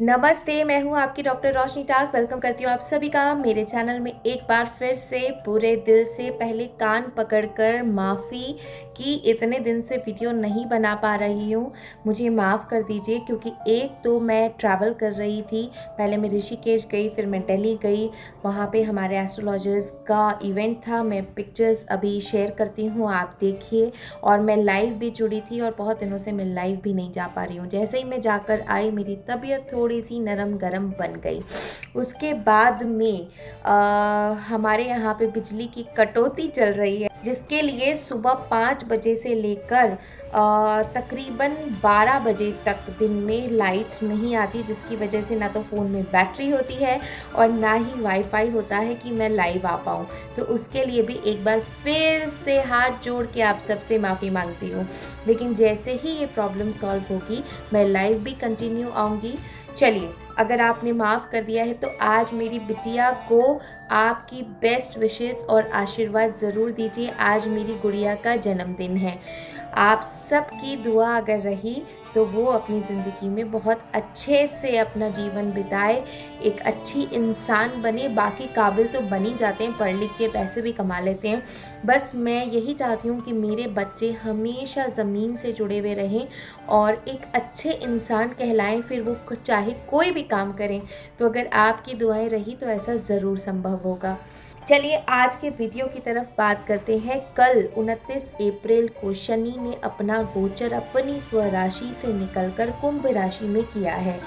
नमस्ते, मैं हूँ आपकी डॉक्टर रोशनी टाक। वेलकम करती हूँ आप सभी का मेरे चैनल में। एक बार फिर से पूरे दिल से पहले कान पकड़कर माफ़ी कि इतने दिन से वीडियो नहीं बना पा रही हूँ। मुझे माफ़ कर दीजिए, क्योंकि एक तो मैं ट्रैवल कर रही थी। पहले मैं ऋषिकेश गई, फिर मैं दिल्ली गई। वहाँ पे हमारे एस्ट्रोलॉजर्स का इवेंट था। मैं पिक्चर्स अभी शेयर करती हूँ, आप देखिए। और मैं लाइव भी जुड़ी थी और बहुत दिनों से मैं लाइव भी नहीं जा पा रही हूँ। जैसे ही मैं जाकर आई, मेरी तबीयत थोड़ी सी नरम गरम बन गई। उसके बाद में हमारे यहाँ पे बिजली की कटौती चल रही है, जिसके लिए सुबह 5 बजे से लेकर तकरीबन 12 बजे तक दिन में लाइट नहीं आती, जिसकी वजह से ना तो फ़ोन में बैटरी होती है और ना ही वाईफाई होता है कि मैं लाइव आ पाऊँ। तो उसके लिए भी एक बार फिर से हाथ जोड़ के आप सबसे माफ़ी मांगती हूँ। लेकिन जैसे ही ये प्रॉब्लम सॉल्व होगी, मैं लाइव भी कंटिन्यू आऊँगी। चलिए, अगर आपने माफ़ कर दिया है तो आज मेरी बिटिया को आपकी बेस्ट विशेस और आशीर्वाद ज़रूर दीजिए। आज मेरी गुड़िया का जन्मदिन है। आप सबकी दुआ अगर रही तो वो अपनी ज़िंदगी में बहुत अच्छे से अपना जीवन बिताए, एक अच्छी इंसान बने। बाकी काबिल तो बन ही जाते हैं, पढ़ लिख के पैसे भी कमा लेते हैं। बस मैं यही चाहती हूँ कि मेरे बच्चे हमेशा ज़मीन से जुड़े हुए रहें और एक अच्छे इंसान कहलाएं, फिर वो चाहे कोई भी काम करें। तो अगर आपकी दुआएं रही तो ऐसा ज़रूर संभव होगा। चलिए, आज के वीडियो की तरफ बात करते हैं। कल 29 अप्रैल को शनि ने अपना गोचर अपनी स्वराशि से निकलकर कुंभ राशि में किया है।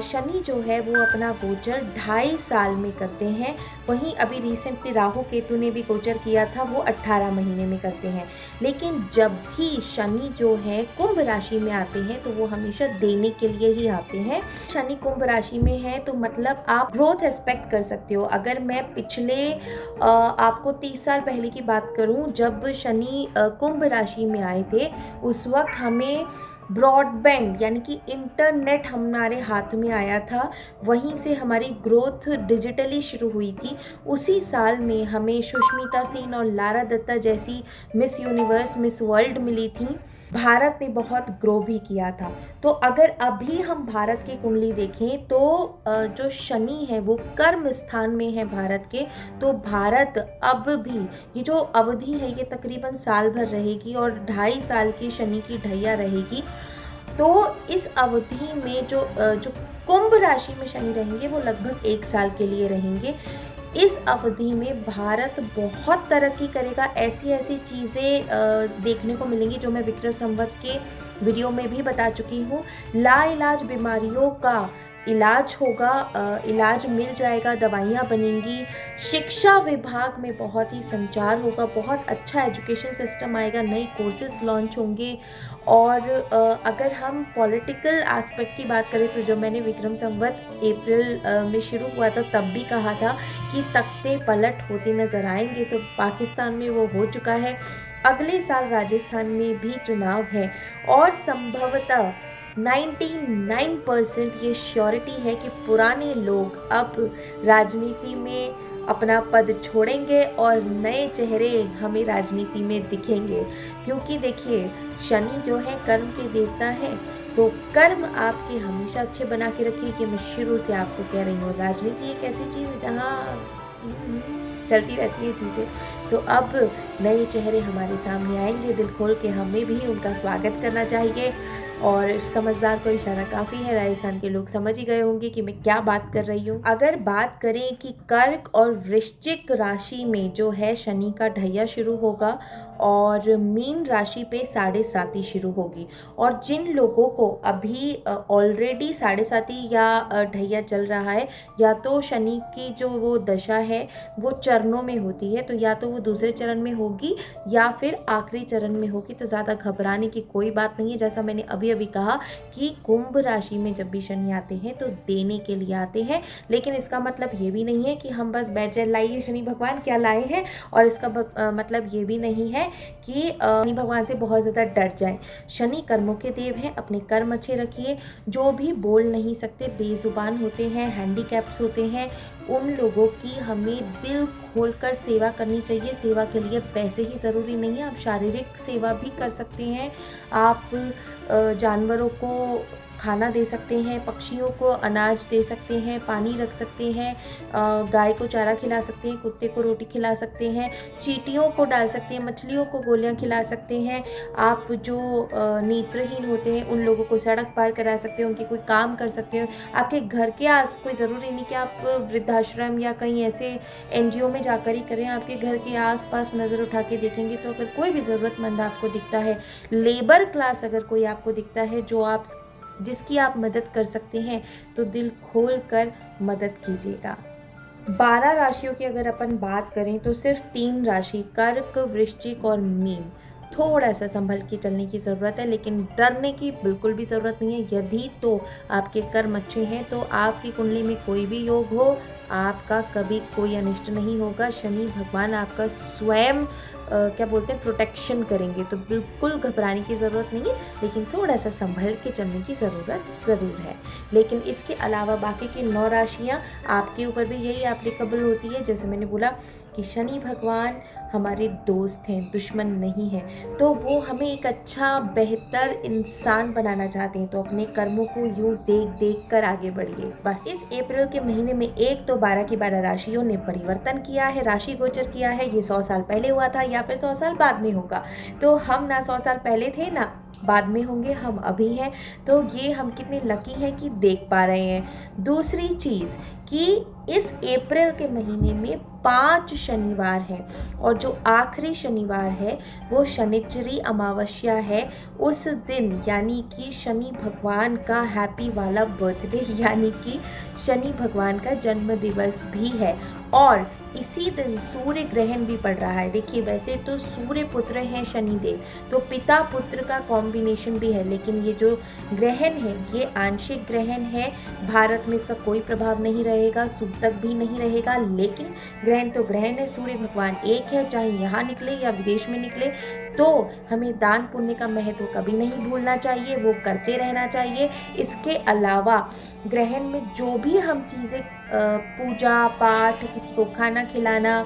शनि जो है वो अपना गोचर 2.5 साल में करते हैं। वहीं अभी रिसेंटली राहु केतु ने भी गोचर किया था, वो 18 महीने में करते हैं। लेकिन जब भी शनि जो है कुंभ राशि में आते हैं तो वो हमेशा देने के लिए ही आते हैं। शनि कुंभ राशि में है तो मतलब आप ग्रोथ एक्सपेक्ट कर सकते हो। अगर मैं पिछले आपको 30 साल पहले की बात करूं, जब शनि कुंभ राशि में आए थे, उस वक्त हमें ब्रॉडबैंड यानी कि इंटरनेट हमारे हाथ में आया था। वहीं से हमारी ग्रोथ डिजिटली शुरू हुई थी। उसी साल में हमें सुष्मिता सेन और लारा दत्ता जैसी मिस यूनिवर्स, मिस वर्ल्ड मिली थी। भारत ने बहुत ग्रो भी किया था। तो अगर अभी हम भारत की कुंडली देखें तो जो शनि है वो कर्म स्थान में है भारत के। तो भारत अब भी, ये जो अवधि है ये तकरीबन साल भर रहेगी और 2.5 साल की शनि की ढैया रहेगी। तो इस अवधि में जो कुंभ राशि में शनि रहेंगे वो लगभग 1 साल के लिए रहेंगे। इस अवधि में भारत बहुत तरक्की करेगा। ऐसी ऐसी चीज़ें देखने को मिलेंगी जो मैं विक्रम संवत के वीडियो में भी बता चुकी हूँ। लाइलाज बीमारियों का इलाज होगा, इलाज मिल जाएगा, दवाइयाँ बनेंगी। शिक्षा विभाग में बहुत ही संचार होगा, बहुत अच्छा एजुकेशन सिस्टम आएगा, नए कोर्सेज लॉन्च होंगे। और अगर हम पॉलिटिकल एस्पेक्ट की बात करें तो जो मैंने विक्रम संवत अप्रैल में शुरू हुआ था तब भी कहा था कि तख्ते पलट होते नजर आएंगे, तो पाकिस्तान में वो हो चुका है। अगले साल राजस्थान में भी चुनाव है और संभवतः 99% ये श्योरिटी है कि पुराने लोग अब राजनीति में अपना पद छोड़ेंगे और नए चेहरे हमें राजनीति में दिखेंगे। क्योंकि देखिए, शनि जो है कर्म के देवता है, तो कर्म आपके हमेशा अच्छे बना के रखिए। कि मैं शुरू से आपको कह रही हूँ, राजनीति एक ऐसी चीज़ है जहाँ चलती रहती है चीज़ें। तो अब नए चेहरे हमारे सामने आएंगे, दिल खोल के हमें भी उनका स्वागत करना चाहिए। और समझदार को इशारा काफ़ी है, राजस्थान के लोग समझ ही गए होंगे कि मैं क्या बात कर रही हूँ। अगर बात करें कि कर्क और वृश्चिक राशि में जो है शनि का ढैया शुरू होगा और मीन राशि पे 7.5 शुरू होगी। और जिन लोगों को अभी ऑलरेडी 7.5 या ढैया चल रहा है, या तो शनि की जो वो दशा है वो चरणों में होती है, तो या तो वो दूसरे चरण में होगी या फिर आखिरी चरण में होगी। तो ज़्यादा घबराने की कोई बात नहीं है। जैसा मैंने अभी अभी कहा कि कुंभ राशि में जब भी शनि आते हैं तो देने के लिए आते हैं। लेकिन इसका मतलब ये भी नहीं है कि हम बस बैठ जाए, लाइए शनि भगवान क्या लाए हैं। और इसका मतलब ये भी नहीं है कि शनि भगवान से बहुत ज़्यादा डर जाए। शनि कर्मों के देव हैं, अपने कर्म अच्छे रखिए। जो भी बोल नहीं सकते, बेजुबान होते हैं, हैंडीकैप्स होते हैं, उन लोगों की हमें दिल खोलकर सेवा करनी चाहिए। सेवा के लिए पैसे ही ज़रूरी नहीं है, आप शारीरिक सेवा भी कर सकते हैं। आप जानवरों को खाना दे सकते हैं, पक्षियों को अनाज दे सकते हैं, पानी रख सकते हैं, गाय को चारा खिला सकते हैं, कुत्ते को रोटी खिला सकते हैं, चींटियों को डाल सकते हैं, मछलियों को गोलियां खिला सकते हैं। आप जो नेत्रहीन होते हैं उन लोगों को सड़क पार करा सकते हैं, उनके कोई काम कर सकते हैं। आपके घर के आस कोई ज़रूरी नहीं कि आप वृद्धाश्रम या कहीं ऐसे एनजीओ में जाकर ही करें। आपके घर के आसपास नज़र उठा के देखेंगे तो अगर कोई भी ज़रूरतमंद आपको दिखता है, लेबर क्लास अगर कोई आपको दिखता है जिसकी आप मदद कर सकते हैं, तो दिल खोल कर मदद कीजिएगा। 12 राशियों की अगर अपन बात करें तो सिर्फ 3 राशि कर्क, वृश्चिक और मीन थोड़ा सा संभल के चलने की ज़रूरत है, लेकिन डरने की बिल्कुल भी ज़रूरत नहीं है। यदि तो आपके कर्म अच्छे हैं तो आपकी कुंडली में कोई भी योग हो, आपका कभी कोई अनिष्ट नहीं होगा। शनि भगवान आपका स्वयं क्या बोलते हैं प्रोटेक्शन करेंगे, तो बिल्कुल घबराने की ज़रूरत नहीं है, लेकिन थोड़ा सा संभल के चलने की ज़रूरत ज़रूर है। लेकिन इसके अलावा बाकी की 9 राशियाँ आपके ऊपर भी यही एप्लीकेबल होती है। जैसे मैंने बोला कि शनि भगवान हमारे दोस्त हैं, दुश्मन नहीं हैं, तो वो हमें एक अच्छा बेहतर इंसान बनाना चाहते हैं। तो अपने कर्मों को यूँ देख देख कर आगे बढ़िए बस। इस अप्रैल के महीने में एक तो 12 की 12 राशियों ने परिवर्तन किया है, राशि गोचर किया है। ये 100 साल पहले हुआ था या फिर 100 साल बाद में होगा, तो हम ना 100 साल पहले थे ना बाद में होंगे, हम अभी हैं। तो ये हम कितने लकी हैं कि देख पा रहे हैं। दूसरी चीज़ कि इस अप्रैल के महीने में 5 शनिवार हैं, और जो आखिरी शनिवार है वो शनिचरी अमावस्या है। उस दिन यानी कि शनि भगवान का हैप्पी वाला बर्थडे यानी कि शनि भगवान का जन्म दिवस भी है, और इसी दिन सूर्य ग्रहण भी पड़ रहा है। देखिए वैसे तो सूर्य पुत्र हैं शनिदेव, तो पिता पुत्र का कॉम्बिनेशन भी है, लेकिन ये जो ग्रहण है ये आंशिक ग्रहण है। भारत में इसका कोई प्रभाव नहीं रहेगा, सूतक भी नहीं रहेगा, लेकिन ग्रहण तो ग्रहण है। सूर्य भगवान एक है, चाहे यहाँ निकले या विदेश में निकले, तो हमें दान पुण्य का महत्व कभी नहीं भूलना चाहिए, वो करते रहना चाहिए। इसके अलावा ग्रहण में जो भी हम चीज़ें पूजा पाठ, किसी को खाना खिलाना,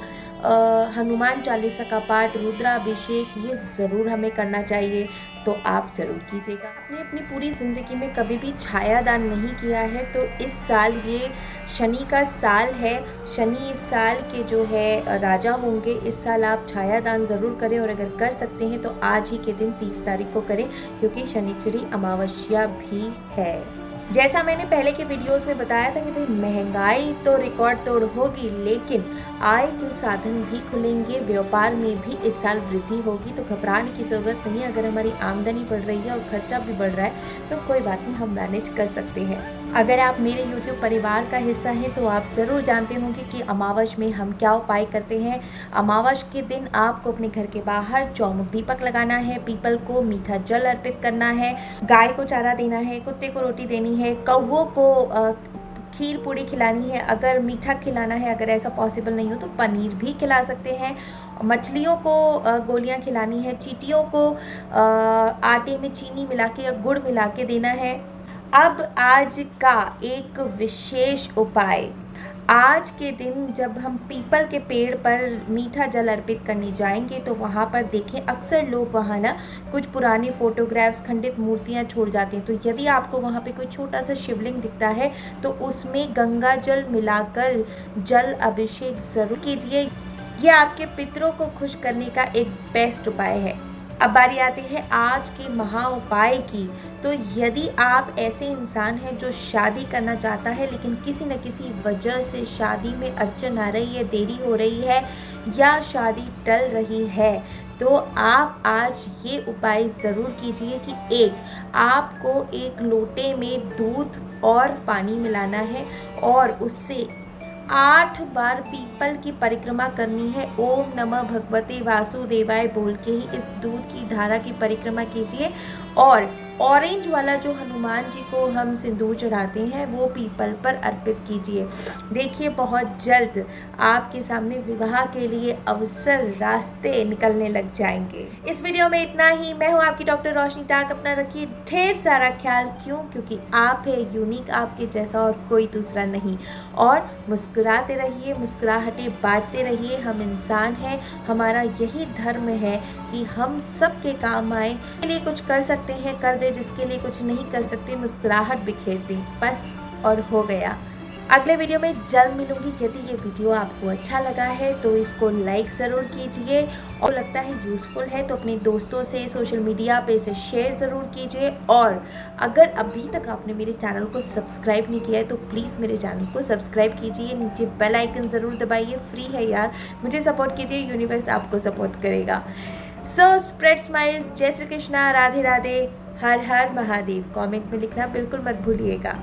हनुमान चालीसा का पाठ, रुद्राभिषेक, ये ज़रूर हमें करना चाहिए, तो आप ज़रूर कीजिएगा। आपने अपनी पूरी ज़िंदगी में कभी भी छाया दान नहीं किया है, तो इस साल ये शनि का साल है। शनि इस साल के जो है राजा होंगे। इस साल आप छाया दान ज़रूर करें, और अगर कर सकते हैं तो आज ही के दिन 30 तारीख को करें, क्योंकि शनिचरी अमावस्या भी है। जैसा मैंने पहले के वीडियोस में बताया था कि भाई महंगाई तो रिकॉर्ड तोड़ होगी, लेकिन आय के साधन भी खुलेंगे, व्यापार में भी इस साल वृद्धि होगी, तो घबराने की ज़रूरत नहीं। अगर हमारी आमदनी बढ़ रही है और खर्चा भी बढ़ रहा है तो कोई बात नहीं, हम मैनेज कर सकते हैं। अगर आप मेरे YouTube परिवार का हिस्सा हैं तो आप ज़रूर जानते होंगे कि अमावस में हम क्या उपाय करते हैं। अमावस के दिन आपको अपने घर के बाहर चौमुख दीपक लगाना है, पीपल को मीठा जल अर्पित करना है, गाय को चारा देना है, कुत्ते को रोटी देनी है, कौवों को खीर पूड़ी खिलानी है। अगर मीठा खिलाना है, अगर ऐसा पॉसिबल नहीं हो तो पनीर भी खिला सकते हैं। मछलियों को गोलियां खिलानी है, चींटियों को आटे में चीनी मिला के या गुड़ मिला के देना है। अब आज का एक विशेष उपाय, आज के दिन जब हम पीपल के पेड़ पर मीठा जल अर्पित करने जाएंगे तो वहाँ पर देखें अक्सर लोग वहाँ ना कुछ पुराने फोटोग्राफ्स, खंडित मूर्तियाँ छोड़ जाते हैं। तो यदि आपको वहाँ पे कोई छोटा सा शिवलिंग दिखता है तो उसमें गंगा जल मिलाकर जल अभिषेक ज़रूर कीजिए। ये आपके पितरों को खुश करने का एक बेस्ट उपाय है। अब बारी आती है आज के महा उपाय की। तो यदि आप ऐसे इंसान हैं जो शादी करना चाहता है, लेकिन किसी न किसी वजह से शादी में अड़चन आ रही है, देरी हो रही है या शादी टल रही है, तो आप आज ये उपाय ज़रूर कीजिए कि आपको एक लोटे में दूध और पानी मिलाना है और उससे 8 बार पीपल की परिक्रमा करनी है। ओम नमः भगवते वासुदेवाय बोल के ही इस दूध की धारा की परिक्रमा कीजिए, और ऑरेंज वाला जो हनुमान जी को हम सिंदूर चढ़ाते हैं वो पीपल पर अर्पित कीजिए। देखिए बहुत जल्द आपके सामने विवाह के लिए अवसर, रास्ते निकलने लग जाएंगे। इस वीडियो में इतना ही। मैं हूँ आपकी डॉक्टर रोशनी टाक। अपना रखिए ढेर सारा ख्याल। क्यों? क्योंकि आप है यूनिक, आपके जैसा और कोई दूसरा नहीं। और मुस्कुराते रहिए, मुस्कुराहटें बांटते रहिए। हम इंसान हैं, हमारा यही धर्म है कि हम सबके काम आए, के लिए कुछ कर सकते हैं कर दर्द है जिसके लिए कुछ नहीं कर सकती, मुस्कुराहट बिखेर दी, बस और हो गया। अगले वीडियो में जल्द मिलूंगी। यदि ये वीडियो आपको अच्छा लगा है तो इसको लाइक ज़रूर कीजिए और लगता है यूज़फुल है तो अपने दोस्तों से सोशल मीडिया पे इसे शेयर ज़रूर कीजिए। और अगर अभी तक आपने मेरे चैनल को सब्सक्राइब नहीं किया है तो प्लीज़ मेरे चैनल को सब्सक्राइब कीजिए, नीचे बेल आइकन ज़रूर दबाइए, फ्री है यार, मुझे सपोर्ट कीजिए, यूनिवर्स आपको सपोर्ट करेगा। सो स्प्रेड स्माइल्स, जय श्री कृष्णा, राधे राधे, हर हर महादेव। कमेंट में लिखना बिल्कुल मत भूलिएगा।